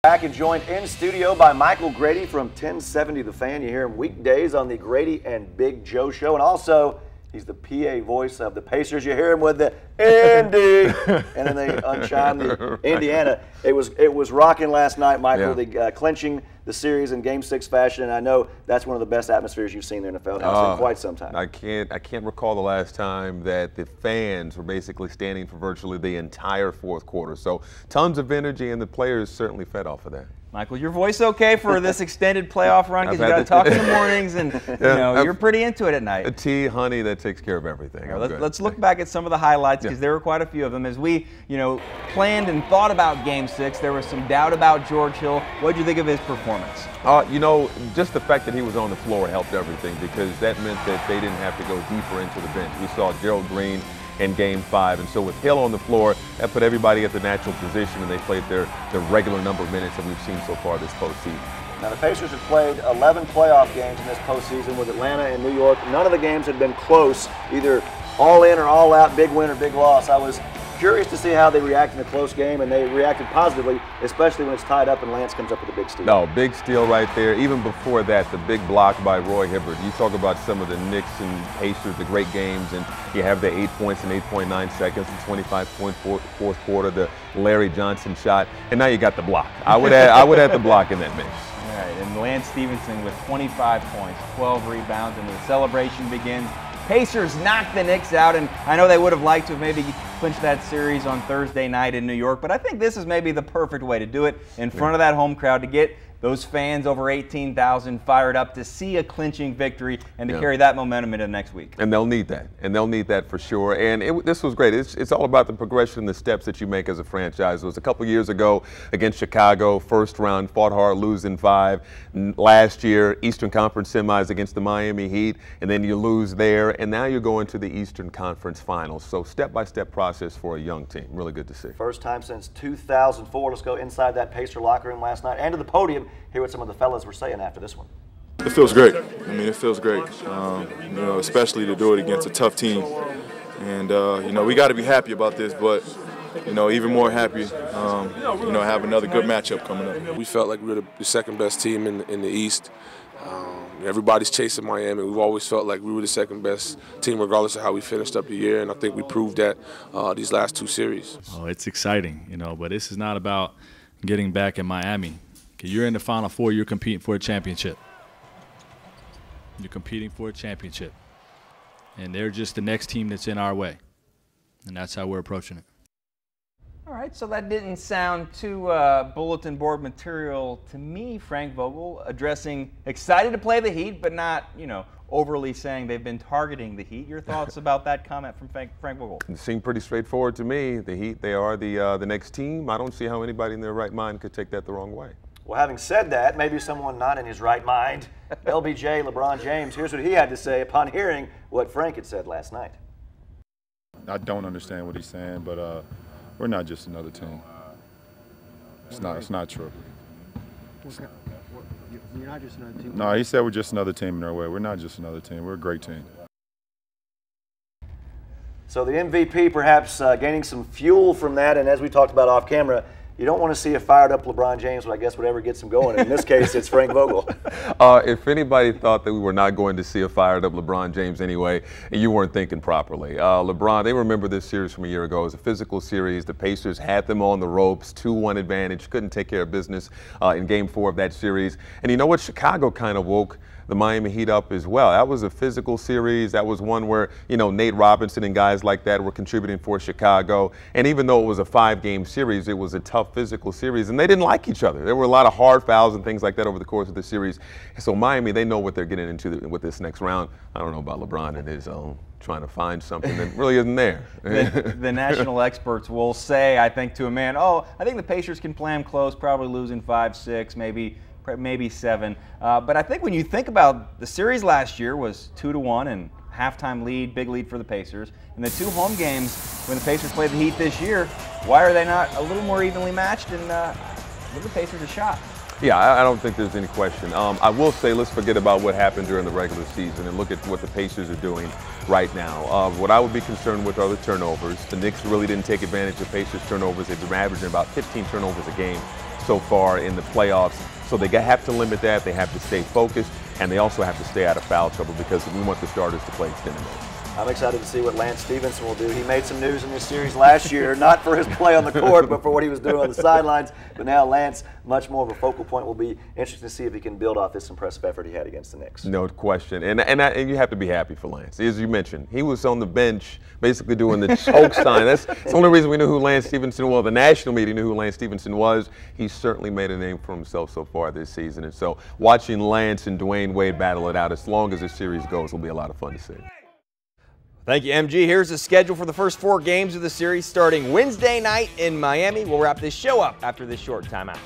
Back and joined in studio by Michael Grady from 1070 The Fan. You hear him weekdays on the Grady and Big Joe show. And also, he's the PA voice of the Pacers. You hear him with the Indy. And then they unchime the Indiana. It was rocking last night, Michael, clinching the series in Game 6 fashion. And I know that's one of the best atmospheres you've seen in the NFL house in quite some time. I can't recall the last time that the fans were basically standing for virtually the entire fourth quarter. So tons of energy, and the players certainly fed off of that. Michael, your voice okay for this extended playoff run? Because you got to talk in the mornings, and you're pretty into it at night. A tea, honey, that takes care of everything. Let's look back at some of the highlights, because there were quite a few of them. As we, planned and thought about Game 6, there was some doubt about George Hill. What did you think of his performance? Just the fact that he was on the floor helped everything, because that meant that they didn't have to go deeper into the bench. We saw Gerald Green in Game 5, and so with Hill on the floor, that put everybody at the natural position, and they played their regular number of minutes that we've seen so far this postseason. Now, the Pacers have played 11 playoff games in this postseason with Atlanta and New York. None of the games had been close, either all in or all out, big win or big loss. I was curious to see how they react in a close game, and they reacted positively, especially when it's tied up and Lance comes up with a big steal. No, big steal right there. Even before that, the big block by Roy Hibbert. You talk about some of the Knicks and Pacers, the great games, and you have the 8 points in 8.9 seconds, the 25-point fourth quarter, the Larry Johnson shot, and now you got the block. I would add the block in that mix. All right, and Lance Stevenson with 25 points, 12 rebounds, and the celebration begins. Pacers knocked the Knicks out, and I know they would have liked to have maybe clinched that series on Thursday night in New York, but I think this is maybe the perfect way to do it in front of that home crowd, to get those fans, over 18,000, fired up to see a clinching victory and to carry that momentum into next week. And they'll need that. And they'll need that for sure. And this was great. It's all about the progression, the steps that you make as a franchise. It was a couple years ago against Chicago, first round, fought hard, losing 5. Last year, Eastern Conference semis against the Miami Heat, and then you lose there. And now you're going to the Eastern Conference Finals. So step-by-step process for a young team. Really good to see. First time since 2004. Let's go inside that Pacer locker room last night and to the podium. Hear what some of the fellas were saying after this one. It feels great. I mean, it feels great, especially to do it against a tough team. And, we got to be happy about this, but, even more happy, have another good matchup coming up. We felt like we were the second best team in the East. Everybody's chasing Miami. We've always felt like we were the second best team regardless of how we finished up the year, and I think we proved that these last 2 series. Oh, it's exciting, but this is not about getting back in Miami. You're in the Final Four, you're competing for a championship. You're competing for a championship. And they're just the next team that's in our way. And that's how we're approaching it. All right, so that didn't sound too bulletin board material to me, Frank Vogel, addressing excited to play the Heat, but not, overly saying they've been targeting the Heat. Your thoughts about that comment from Frank Vogel? It seemed pretty straightforward to me. The Heat, they are the next team. I don't see how anybody in their right mind could take that the wrong way. Well, having said that, maybe someone not in his right mind, LBJ, LeBron James, here's what he had to say upon hearing what Frank had said last night. I don't understand what he's saying, but we're not just another team. It's not true. You're not just another team? No, he said we're just another team in our way. We're not just another team. We're a great team. So the MVP perhaps gaining some fuel from that, and as we talked about off camera, you don't want to see a fired-up LeBron James, but I guess whatever gets him going. In this case, it's Frank Vogel. If anybody thought that we were not going to see a fired-up LeBron James anyway, you weren't thinking properly. LeBron, they remember this series from a year ago. It was a physical series. The Pacers had them on the ropes, 2-1 advantage, couldn't take care of business in Game 4 of that series. And you know what? Chicago kind of woke the Miami Heat up as well. That was a physical series. That was one where, Nate Robinson and guys like that were contributing for Chicago. And even though it was a 5-game series, it was a tough physical series, and they didn't like each other. There were a lot of hard fouls and things like that over the course of the series. So Miami, they know what they're getting into with this next round. I don't know about LeBron and his own trying to find something that really isn't there. The national experts will say, I think to a man, I think the Pacers can play them close, probably losing 5-6, maybe 7. But I think when you think about the series last year was 2-1 and halftime lead, big lead for the Pacers. And the 2 home games when the Pacers played the Heat this year, why are they not a little more evenly matched and give the Pacers a shot? Yeah, I don't think there's any question. I will say let's forget about what happened during the regular season and look at what the Pacers are doing right now. What I would be concerned with are the turnovers. The Knicks really didn't take advantage of Pacers' turnovers. They've been averaging about 15 turnovers a game so far in the playoffs. So they have to limit that. They have to stay focused, and they also have to stay out of foul trouble because we want the starters to play extended minutes. I'm excited to see what Lance Stevenson will do. He made some news in this series last year, not for his play on the court, but for what he was doing on the sidelines. But now Lance, much more of a focal point, will be interesting to see if he can build off this impressive effort he had against the Knicks. No question. And you have to be happy for Lance. As you mentioned, he was on the bench basically doing the choke sign. That's the only reason we knew who Lance Stevenson was. The national media knew who Lance Stevenson was. He's certainly made a name for himself so far this season. And so watching Lance and Dwayne Wade battle it out as long as the series goes will be a lot of fun to see. Thank you, MG. Here's the schedule for the first 4 games of the series starting Wednesday night in Miami. We'll wrap this show up after this short timeout.